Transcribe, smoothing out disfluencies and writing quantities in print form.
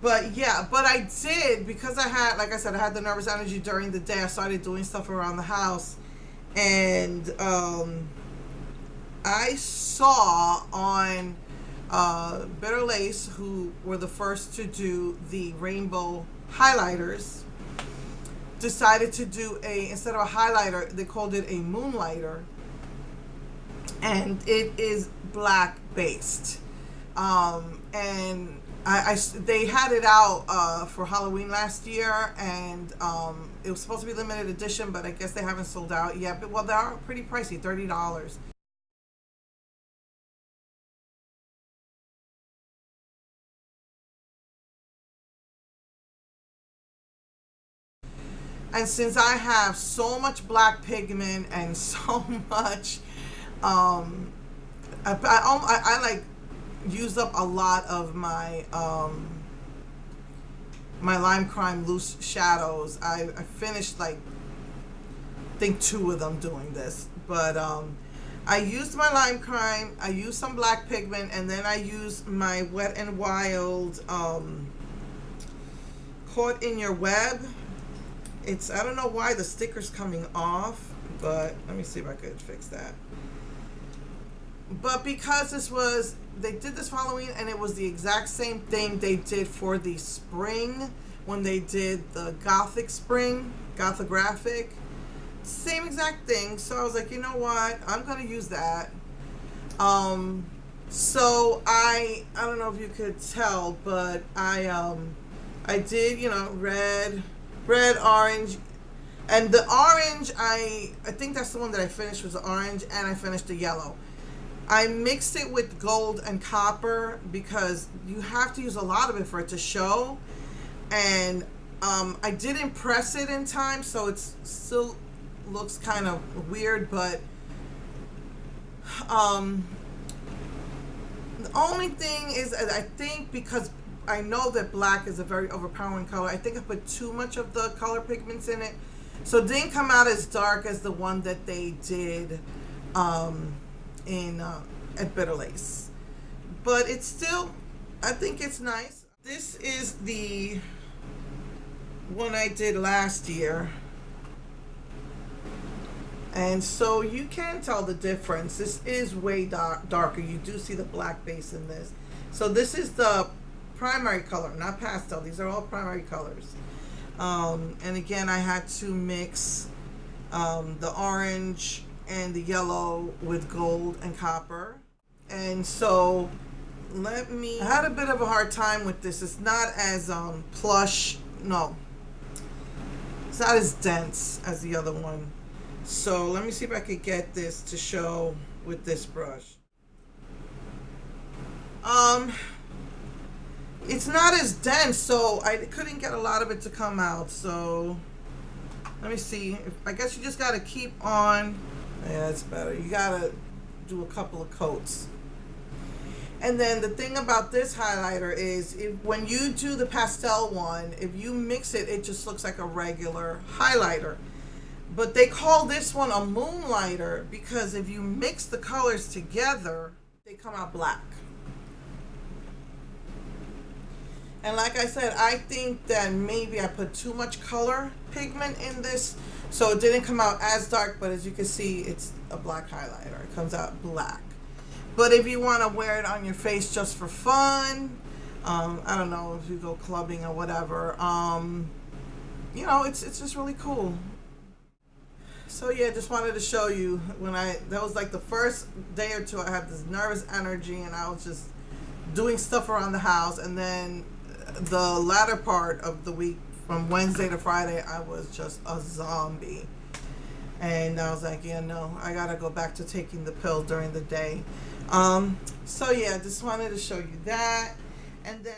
But yeah, but I did, because I had, like I said, I had the nervous energy during the day. I started doing stuff around the house, and I saw on bitterlace, who were the first to do the rainbow highlighters, decided to do instead of a highlighter, they called it a moonlighter, and it is black based. And they had it out for Halloween last year, and it was supposed to be limited edition, but I guess they haven't sold out yet. But well, they are pretty pricey, $30. And since I have so much black pigment and so much, I like used up a lot of my my lime crime loose shadows. I finished, like, I think 2 of them doing this, but I used my lime crime, I used some black pigment, and then I used my Wet and Wild Caught in Your Web. It's, I don't know why the sticker's coming off, but let me see if I could fix that. But because they did this for Halloween, and it was the exact same thing they did for the spring when they did the Gothic spring, Gothographic. Same exact thing. So I was like, you know what? I'm going to use that. So I don't know if you could tell, but I did, red, orange, and the orange, I think that's the one that I finished, was the orange, and I finished the yellow. I mixed it with gold and copper because you have to use a lot of it for it to show, and I didn't press it in time, so it still looks kind of weird, but the only thing is, I think, because I know that black is a very overpowering color, I think I put too much of the color pigments in it, so it didn't come out as dark as the one that they did at bitterlace. But it's still, I think it's nice. This is the one I did last year, and so you can tell the difference. This is way darker. You do see the black base in this. So this is the primary color, not pastel. These are all primary colors. And again, I had to mix the orange and the yellow with gold and copper. And so I had a bit of a hard time with this. It's not as plush, no, it's not as dense as the other one. So let me see if I could get this to show with this brush. It's not as dense, so I couldn't get a lot of it to come out. So let me see. I guess you just got to keep on. Yeah, that's better. You got to do a couple of coats. And then the thing about this highlighter is, when you do the pastel one, if you mix it, it just looks like a regular highlighter. But they call this one a moonlighter because if you mix the colors together, they come out black. And like I said, I think that maybe I put too much color pigment in this, so it didn't come out as dark, but as you can see, it's a black highlighter. It comes out black. But if you want to wear it on your face just for fun, I don't know, if you go clubbing or whatever, it's just really cool. So yeah, just wanted to show you, that was like the first day or two I had this nervous energy, and I was just doing stuff around the house, and then the latter part of the week, from Wednesday to Friday, I was just a zombie. And I was like, yeah, no, I gotta go back to taking the pill during the day. So yeah, just wanted to show you that. And then